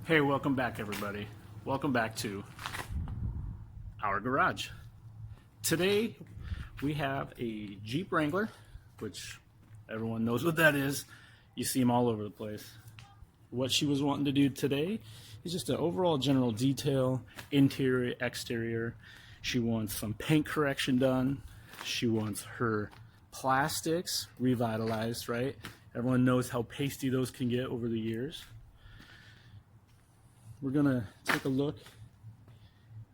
Hey, welcome back everybody. Welcome back to our garage. Today we have a Jeep Wrangler, which everyone knows what that is. You see them all over the place. What she was wanting to do today is just an overall general detail, interior, exterior. She wants some paint correction done. She wants her plastics revitalized, right? Everyone knows how pasty those can get over the years. We're gonna take a look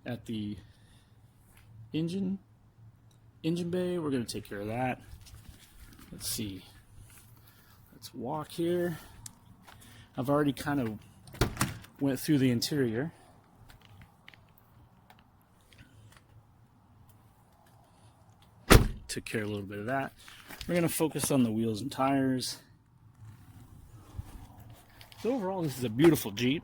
at the engine bay. We're gonna take care of that. Let's see. Let's walk here. I've already kind of went through the interior. Took care of a little bit of that. We're gonna focus on the wheels and tires. So overall, this is a beautiful Jeep.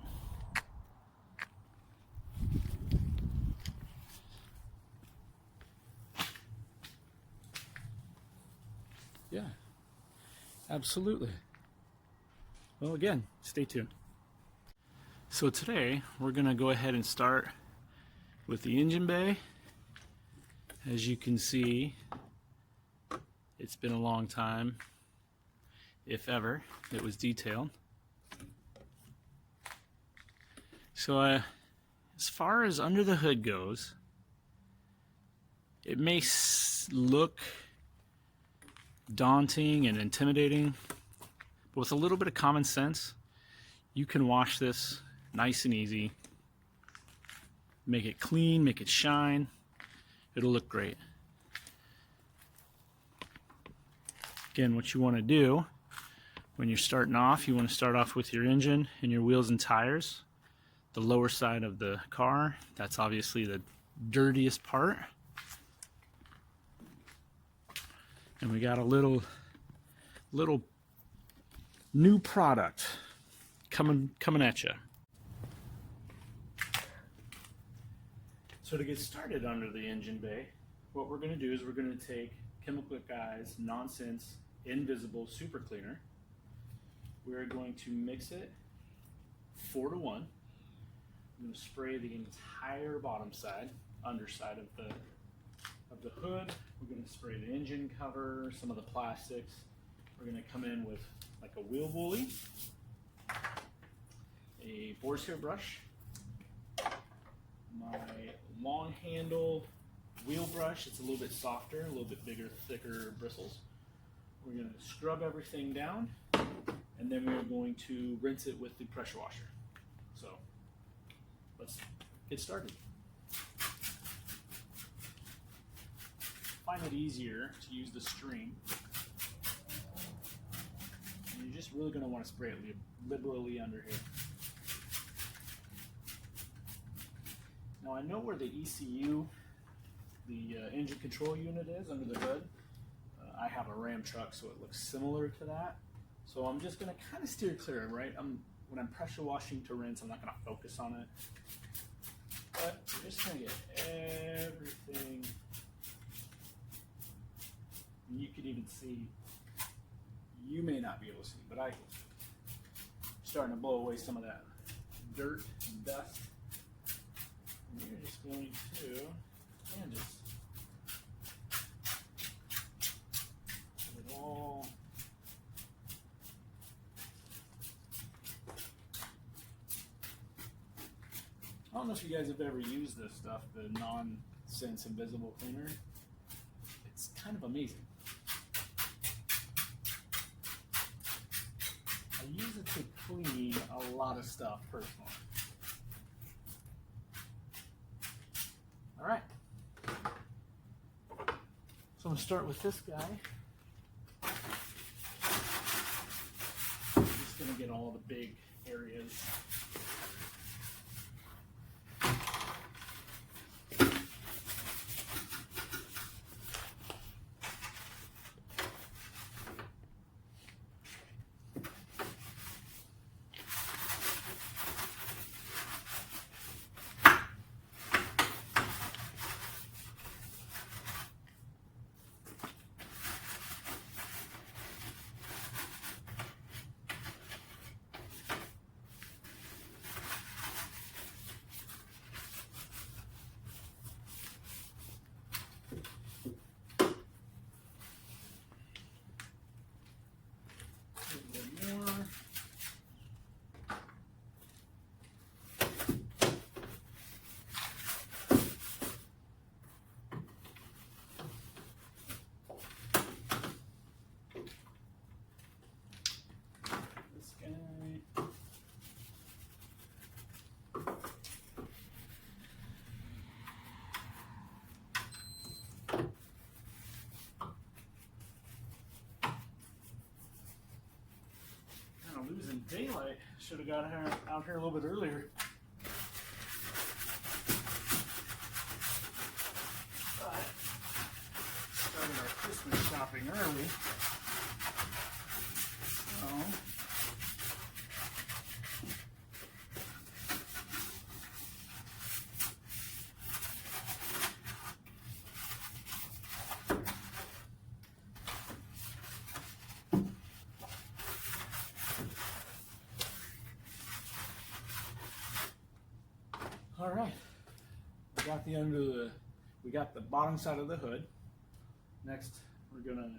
Yeah, absolutely. Well, again, stay tuned. So today we're gonna go ahead and start with the engine bay. As you can see, it's been a long time, if ever, it was detailed. So as far as under the hood goes, it may look daunting and intimidating, but with a little bit of common sense, you can wash this nice and easy, make it clean, make it shine. It'll look great. Again, what you want to do when you're starting off, you want to start off with your engine and your wheels and tires. The lower side of the car, that's obviously the dirtiest part. And we got a little new product coming at you. So to get started under the engine bay, what we're going to do is we're going to take Chemical Guy's Nonsense Invisible Super Cleaner. We're going to mix it 4 to 1. I'm going to spray the entire bottom side, underside of the hood. We're going to spray the engine cover, some of the plastics. We're going to come in with like a wheel woolly, a boar's hair brush, my long handle wheel brush. It's a little bit softer, a little bit bigger, thicker bristles. We're going to scrub everything down, and then we're going to rinse it with the pressure washer. So let's get started. Find it easier to use the string. And you're just really going to want to spray it liberally under here. Now I know where the ECU, the engine control unit, is under the hood. I have a Ram truck, so it looks similar to that. So I'm just going to kind of steer clear, right? When I'm pressure washing to rinse, I'm not going to focus on it. But we're just going to get everything. You can even see, you may not be able to see, but I'm starting to blow away some of that dirt and dust. And you're just going to, and just put it all. I don't know if you guys have ever used this stuff, the Nonsense Invisible Cleaner. It's kind of amazing. I use it to clean a lot of stuff personally. All right. So I'm going to start with this guy. I'm just going to get all the big areas. losing daylight. Should have got out here a little bit earlier. But started our Christmas shopping early. So, all right, we got the bottom side of the hood. Next, we're gonna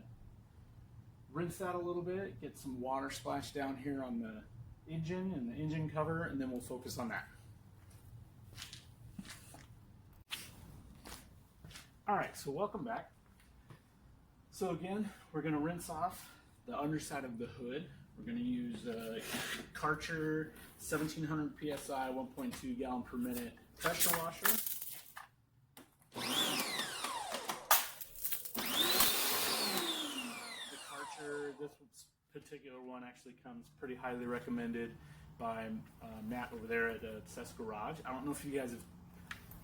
rinse that a little bit, get some water splashed down here on the engine and the engine cover, and then we'll focus on that. All right, so welcome back. So again, we're gonna rinse off the underside of the hood. We're gonna use Karcher 1700 PSI 1.2 gallon per minute pressure washer. The Karcher, this particular one actually comes pretty highly recommended by Matt over there at SEMA Garage. I don't know if you guys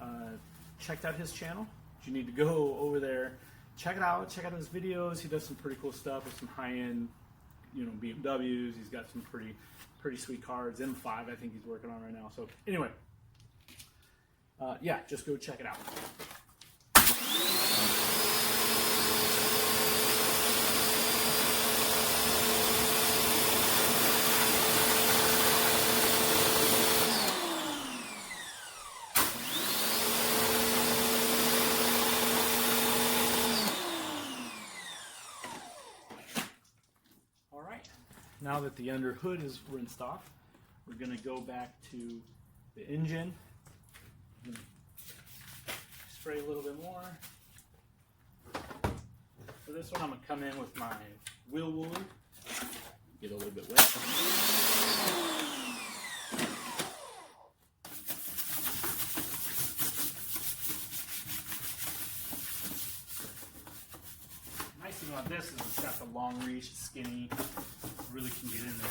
have checked out his channel. You need to go over there, check it out, check out his videos. He does some pretty cool stuff with some high-end, BMWs. He's got some pretty sweet cars. M5, I think he's working on right now. So anyway, yeah, just go check it out. Now that the under hood is rinsed off, we're going to go back to the engine. Spray a little bit more. For this one, I'm going to come in with my wheel wooler. Get a little bit wet. Nice thing about this is it's got the long reach, skinny. Really can get in there.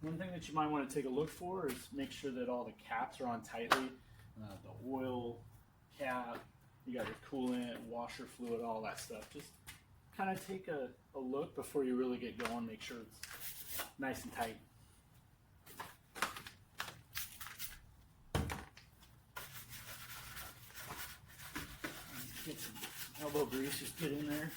One thing that you might want to take a look for is make sure that all the caps are on tightly. The oil cap, you got your coolant, washer fluid, all that stuff. Just kind of take a look before you really get going. Make sure it's nice and tight. Get some elbow grease, just get in there.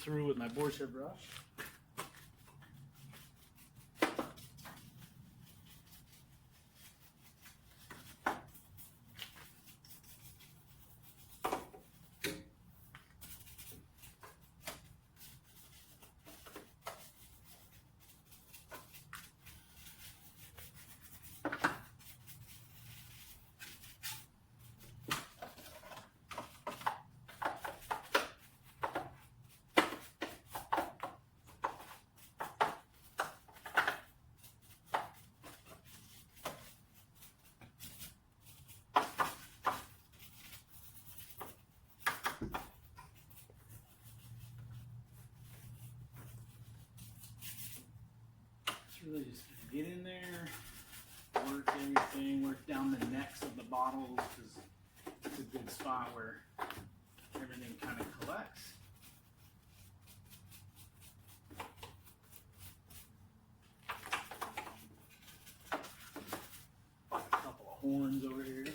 Through with my boar's hair brush. Really just get in there, work everything, work down the necks of the bottles, because it's a good spot where everything kind of collects. A couple of horns over here.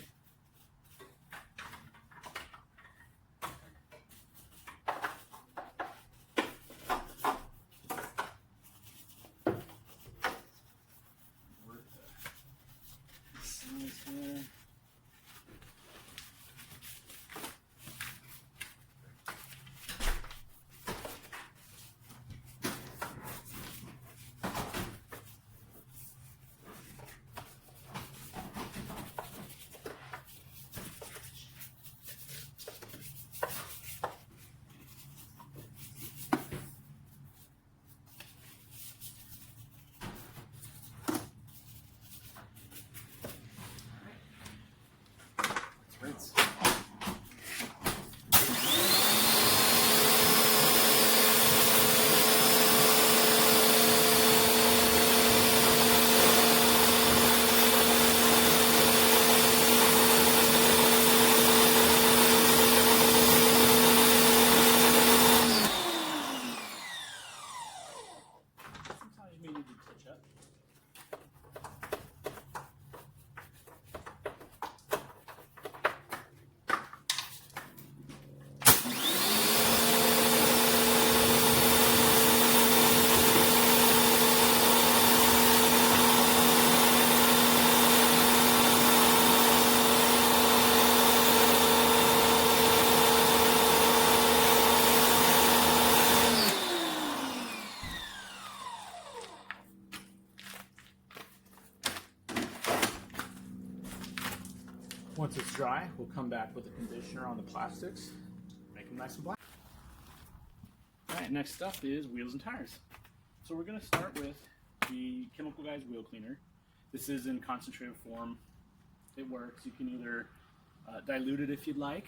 Rinse. Sometimes you may need to touch up. Once it's dry, we'll come back with a conditioner on the plastics, make them nice and black. Alright, next up is wheels and tires. So we're going to start with the Chemical Guys wheel cleaner. This is in concentrated form. It works. You can either dilute it if you'd like,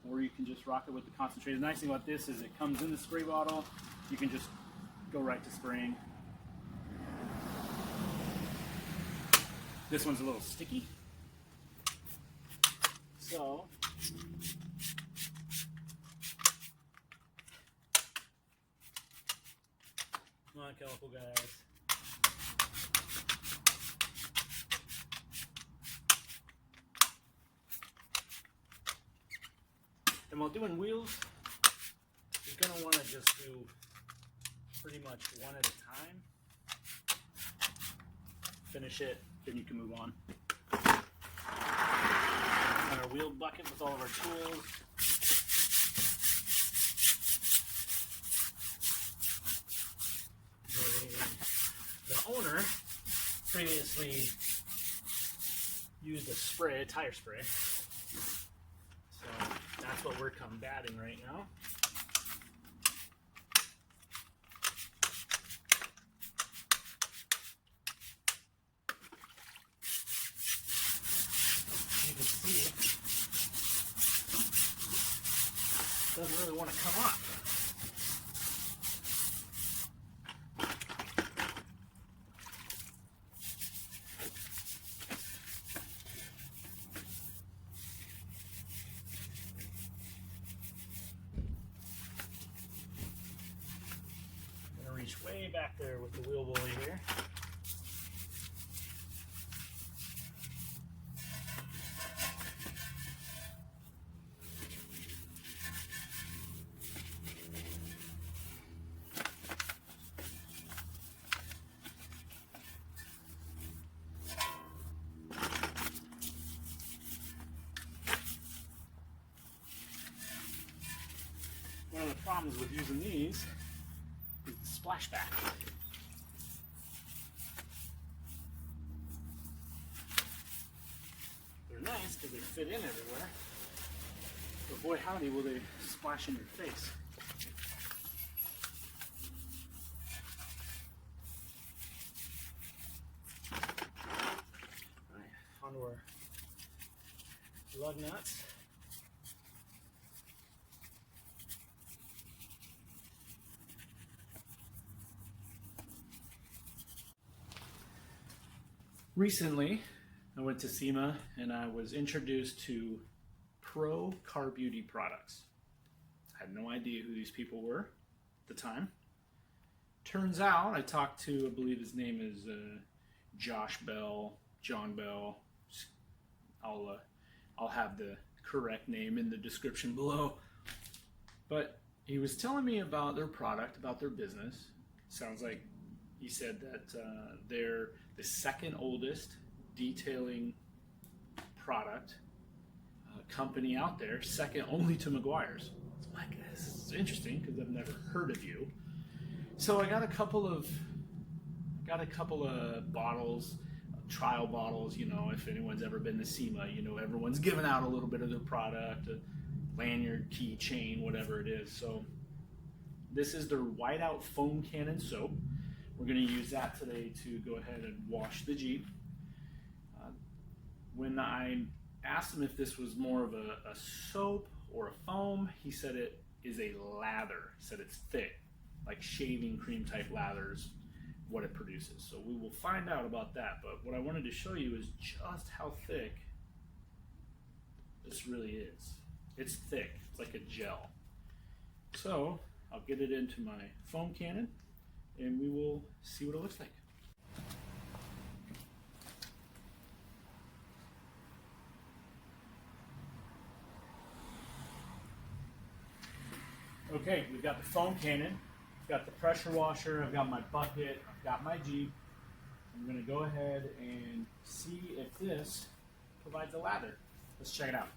or you can just rock it with the concentrated. The nice thing about this is it comes in the spray bottle. You can just go right to spraying. This one's a little sticky. So, come on, Chemical Guys. And while doing wheels, you're going to want to just do pretty much one at a time. Finish it, then you can move on. Our wheel bucket with all of our tools. The owner previously used a spray, a tire spray. So that's what we're combating right now. You can see it doesn't really want to come up. I'm going to reach way back there with the wheel bully here. One of the problems with using these is the splashback. They're nice because they fit in everywhere, but boy howdy will they splash in your face. Alright, onto our lug nuts. Recently, I went to SEMA and I was introduced to Pro Car Beauty products. I had no idea who these people were at the time. Turns out, I talked to, I believe his name is John Bell. I'll have the correct name in the description below. But he was telling me about their product, about their business. Sounds like he said that they're the second oldest detailing product company out there, second only to Meguiar's. I'm like, this is interesting because I've never heard of you. So I got a couple of bottles, trial bottles. You know, if anyone's ever been to SEMA, you know everyone's giving out a little bit of their product, a lanyard, keychain, whatever it is. So this is their whiteout foam cannon soap. We're going to use that today to go ahead and wash the Jeep. When I asked him if this was more of a soap or a foam, he said it is a lather. He said it's thick, like shaving cream type lathers, what it produces. So we will find out about that. But what I wanted to show you is just how thick this really is. It's thick. It's like a gel. So I'll get it into my foam cannon and we will see what it looks like. Okay, we've got the foam cannon, I've got the pressure washer, I've got my bucket, I've got my Jeep. I'm going to go ahead and see if this provides a lather. Let's check it out.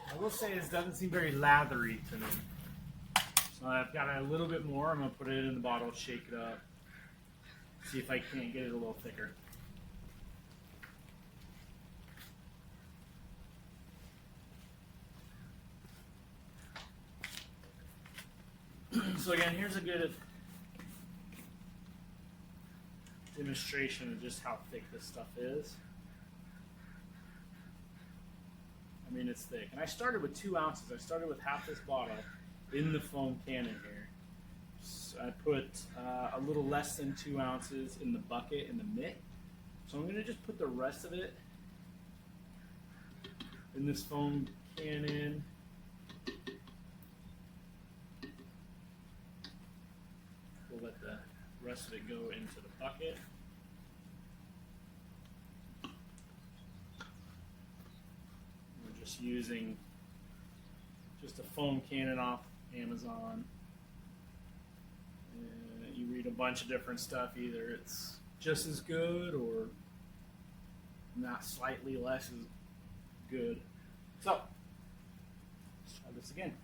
I will say this doesn't seem very lathery to me. So I've got a little bit more. I'm going to put it in the bottle, shake it up, see if I can't get it a little thicker. So again, here's a good demonstration of just how thick this stuff is. I mean, it's thick. And I started with 2 ounces. I started with half this bottle in the foam cannon here. So I put a little less than 2 ounces in the bucket, in the mitt. So I'm going to just put the rest of it in this foam cannon. We'll let the rest of it go into the bucket. Just using just a foam cannon off Amazon. You read a bunch of different stuff. Either it's just as good or not slightly less as good. So let's try this again.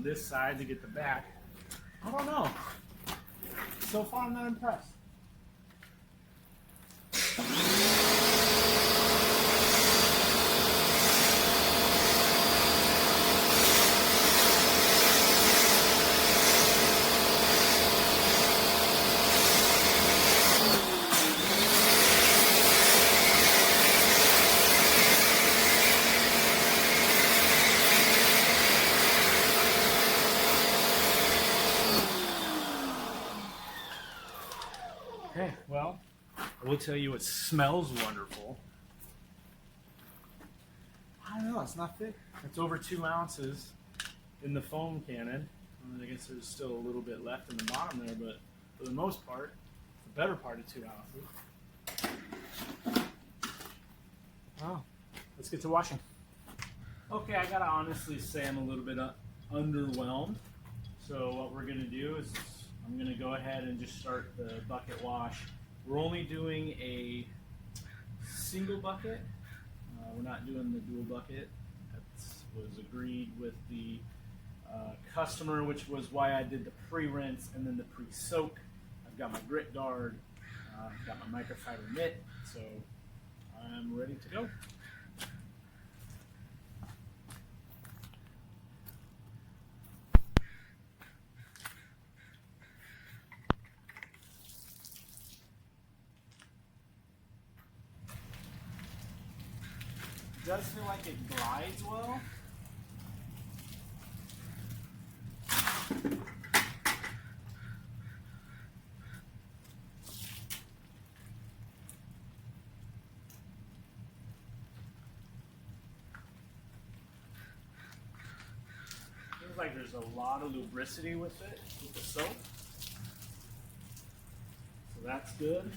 on this side to get the back. I don't know. So far, I'm not impressed. Okay, well, I will tell you it smells wonderful. I don't know, it's not thick. It's over 2 ounces in the foam cannon. I guess there's still a little bit left in the bottom there, but for the most part, the better part of 2 ounces. Oh, let's get to washing. Okay, I gotta honestly say I'm a little bit underwhelmed. So what we're gonna do is I'm going to go ahead and just start the bucket wash. We're only doing a single bucket. We're not doing the dual bucket. That was agreed with the customer, which was why I did the pre-rinse and then the pre-soak. I've got my grit guard, I've got my microfiber mitt, so I'm ready to go. It does feel like it glides well. Feels like there's a lot of lubricity with it, with the soap. So that's good.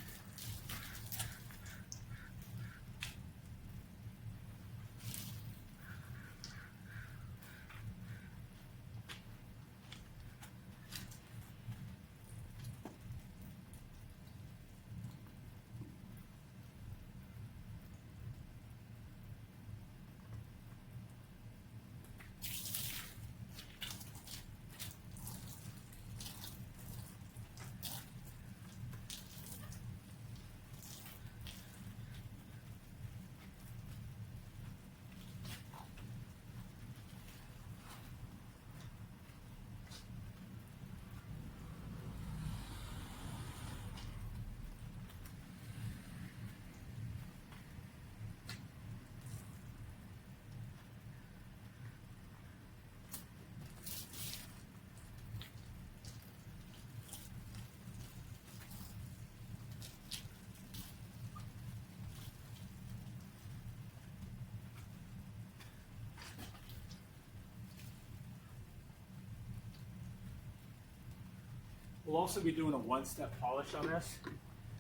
We'll also be doing a one-step polish on this,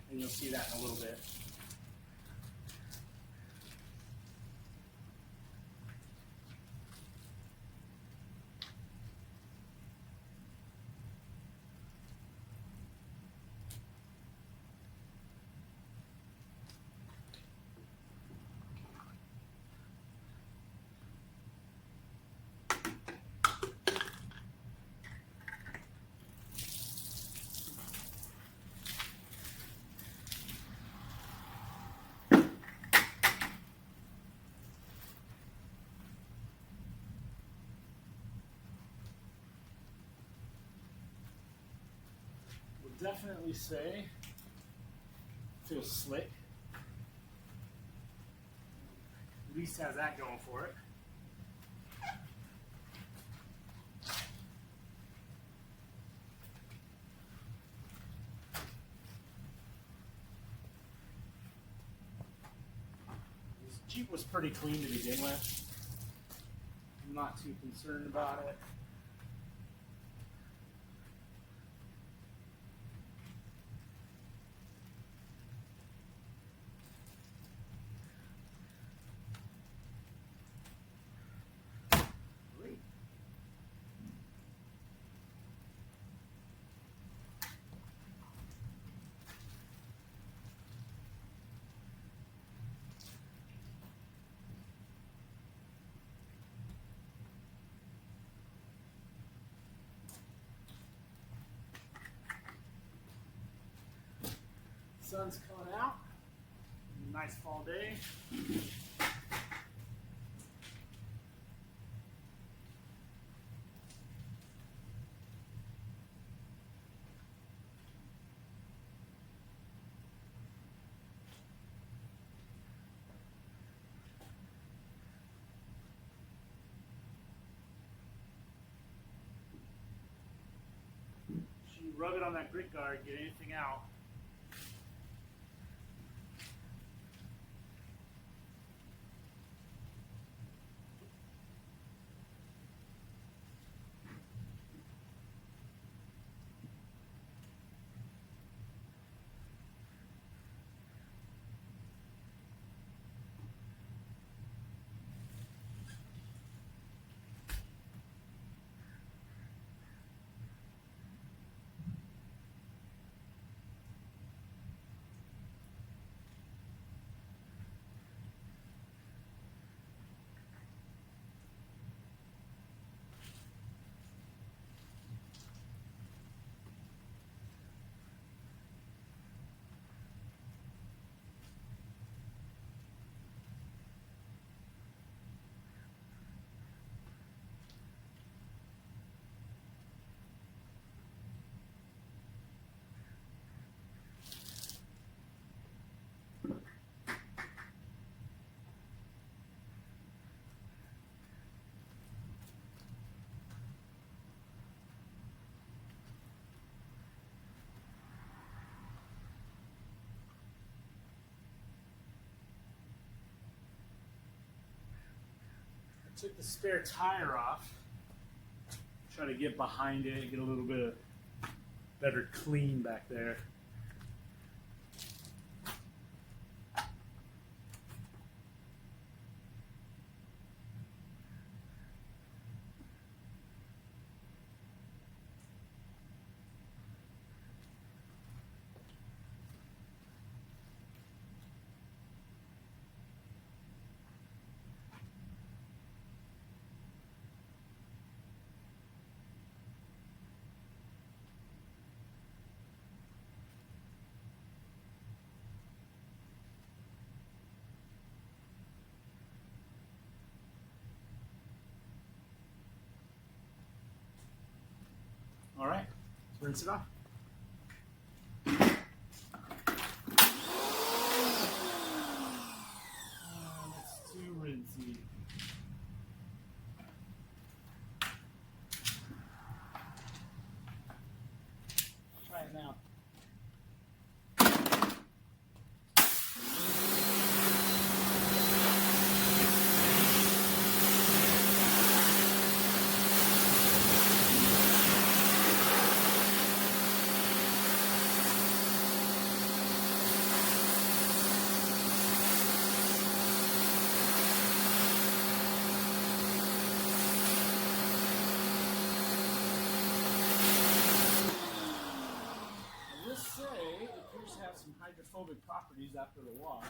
and you'll see that in a little bit. Definitely say feels slick. At least has that going for it. This Jeep was pretty clean to begin with. I'm not too concerned about it. Sun's coming out. Nice fall day. You rub it on that grit guard, get anything out. Took the spare tire off. Try to get behind it, get a little bit of better clean back there. All right, let's rinse it off. That's too rinsey. Try it now. It appears to have some hydrophobic properties after the wash.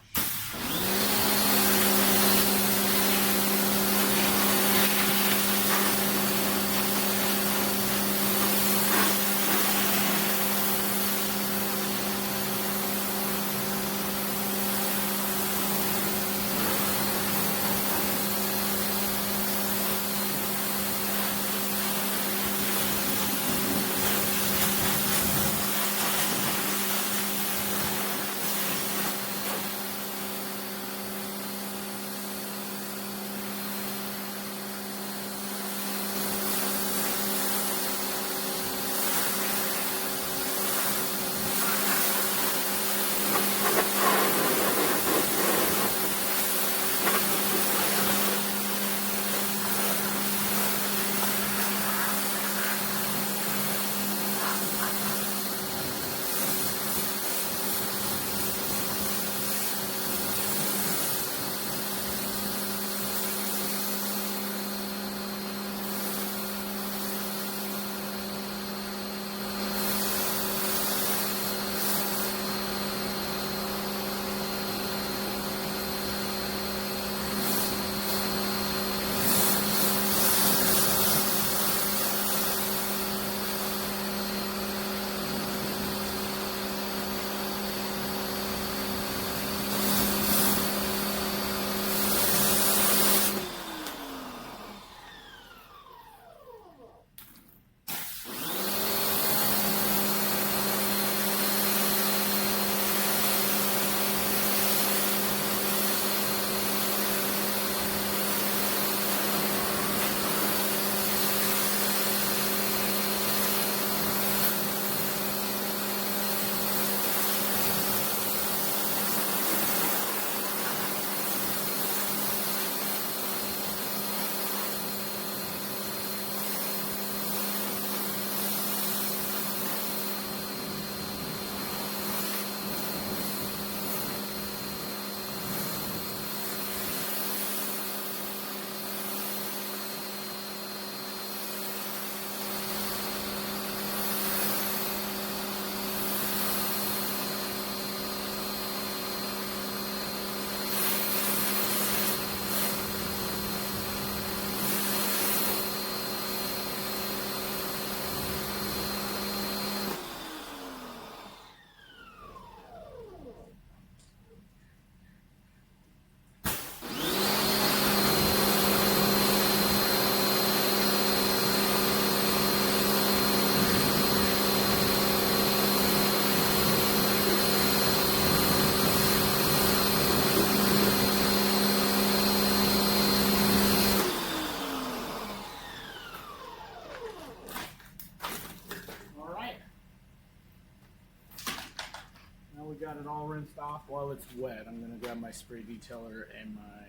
it all rinsed off, while it's wet, I'm going to grab my spray detailer and my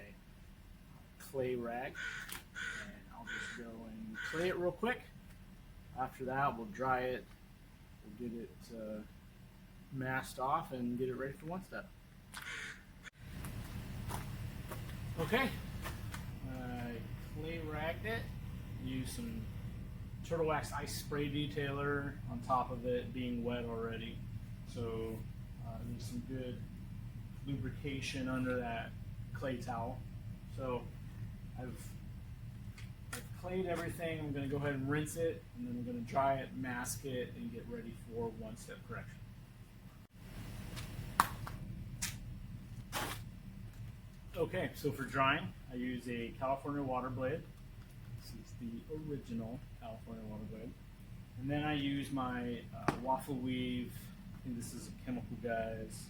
clay rag, and I'll just go and clay it real quick. After that, we'll dry it, we'll get it masked off and get it ready for one step. Okay, I clay ragged it, used some turtle wax ice spray detailer on top of it being wet already, so there's some good lubrication under that clay towel. So I've clayed everything. I'm going to go ahead and rinse it, and then I'm going to dry it, mask it, and get ready for one-step correction. Okay, so for drying, I use a California water blade. This is the original California water blade. And then I use my Waffle Weave. I think this is a Chemical Guys.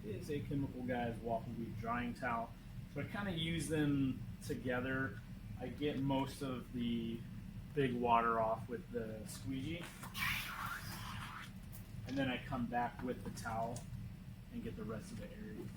It is a Chemical Guys Waffle Weave drying towel. So I kind of use them together. I get most of the big water off with the squeegee. And then I come back with the towel and get the rest of the areas.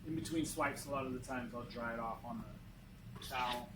In between swipes, a lot of the times I'll dry it off on the towel.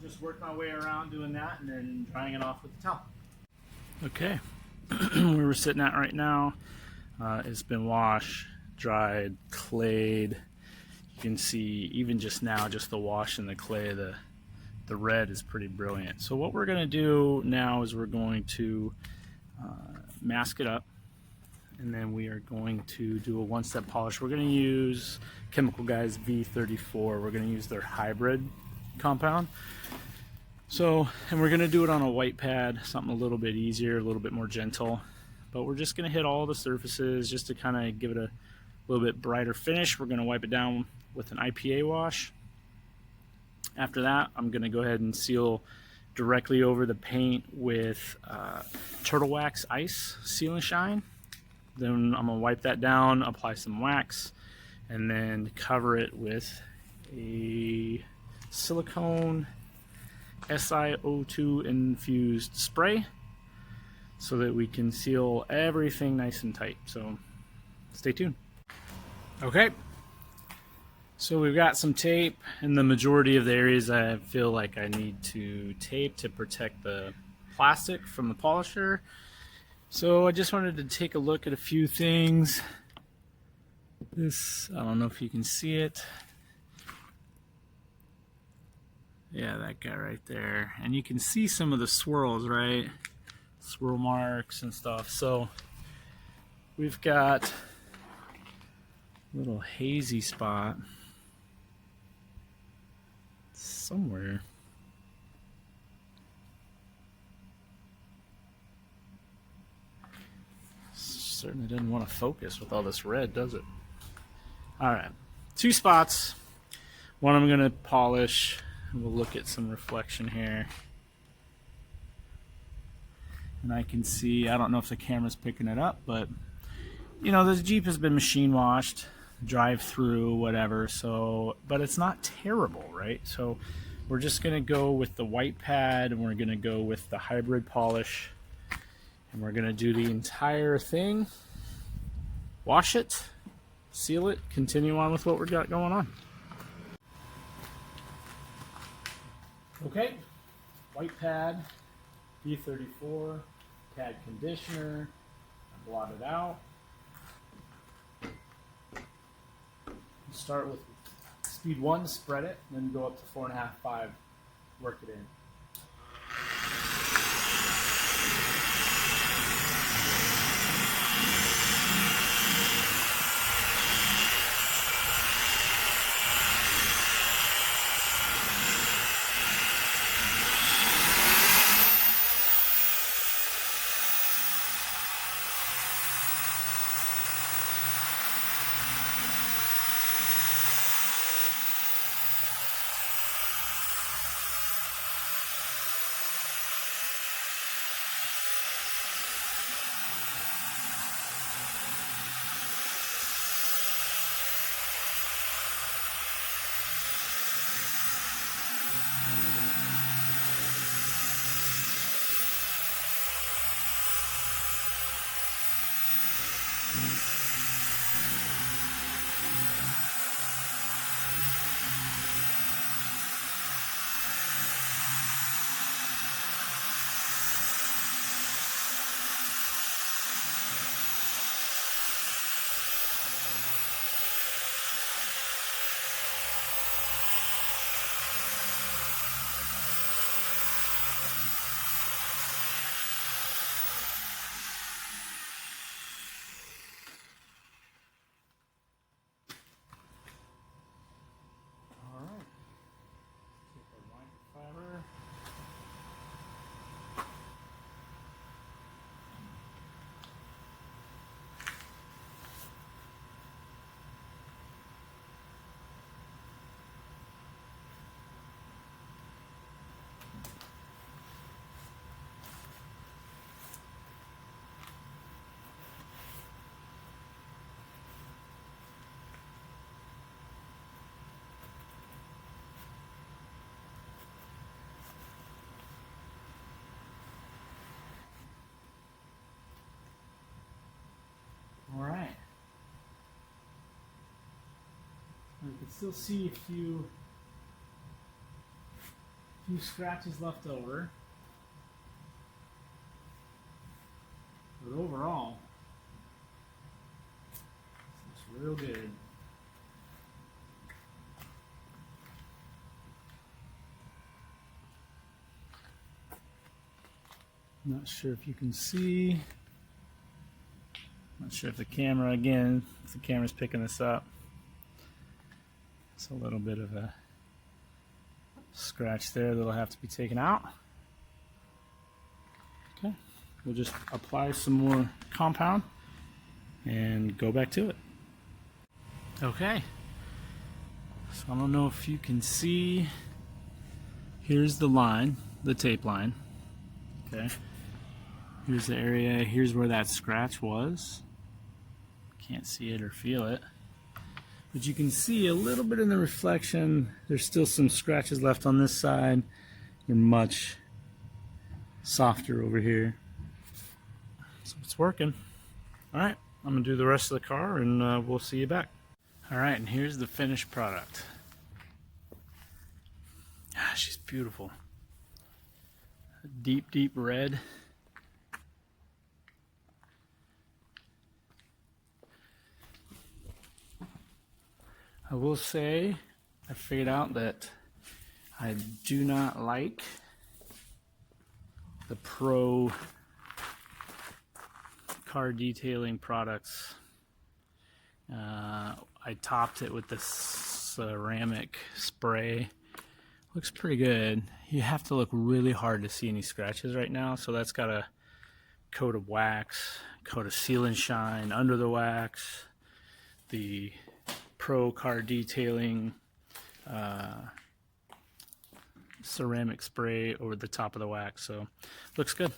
Just work my way around doing that and then drying it off with the towel. Okay, where we're sitting at right now, it's been washed, dried, clayed. You can see even just now, just the wash and the clay, the red is pretty brilliant. So what we're going to do now is we're going to mask it up, and then we are going to do a one-step polish. We're going to use Chemical Guys V34. We're going to use their hybrid compound. So, and we're going to do it on a white pad, something a little bit easier, a little bit more gentle. But we're just going to hit all the surfaces just to kind of give it a little bit brighter finish. We're going to wipe it down with an IPA wash. After that, I'm going to go ahead and seal directly over the paint with turtle wax ice seal and shine. Then I'm going to wipe that down, apply some wax, and then cover it with a silicone SiO2 infused spray so that we can seal everything nice and tight. So stay tuned. Okay, so we've got some tape in the majority of the areas I feel like I need to tape to protect the plastic from the polisher. So I just wanted to take a look at a few things. This, I don't know if you can see it. Yeah, that guy right there. And you can see some of the swirls, right? Swirl marks and stuff. So we've got a little hazy spot somewhere. Certainly didn't want to focus with all this red, does it? All right, 2 spots. One I'm going to polish. We'll look at some reflection here. And I can see, I don't know if the camera's picking it up, but you know, this Jeep has been machine washed, drive through, whatever, so, but it's not terrible, right? So we're just going to go with the white pad, and we're going to go with the hybrid polish, and we're going to do the entire thing, wash it, seal it, continue on with what we've got going on. Okay, white pad, B34, pad conditioner, I blot it out. Start with speed 1, spread it, then go up to 4.5, 5, work it in. All right. You can still see a few scratches left over, but overall, it's real good. Not sure if you can see. Not sure if the camera, again, if the camera's picking this up. It's a little bit of a scratch there that'll have to be taken out. Okay, we'll just apply some more compound and go back to it. Okay, so I don't know if you can see, here's the line, the tape line. Okay, here's the area, here's where that scratch was. Can't see it or feel it, but you can see a little bit in the reflection. There's still some scratches left on this side. They're much softer over here, so it's working. All right, I'm gonna do the rest of the car and we'll see you back. All right, and here's the finished product. Ah, she's beautiful. A deep, deep red. I will say, I figured out that I do not like the Pro car detailing products. I topped it with this ceramic spray. Looks pretty good. You have to look really hard to see any scratches right now. So that's got a coat of wax, coat of seal and shine under the wax. The Pro car detailing ceramic spray over the top of the wax. So looks good.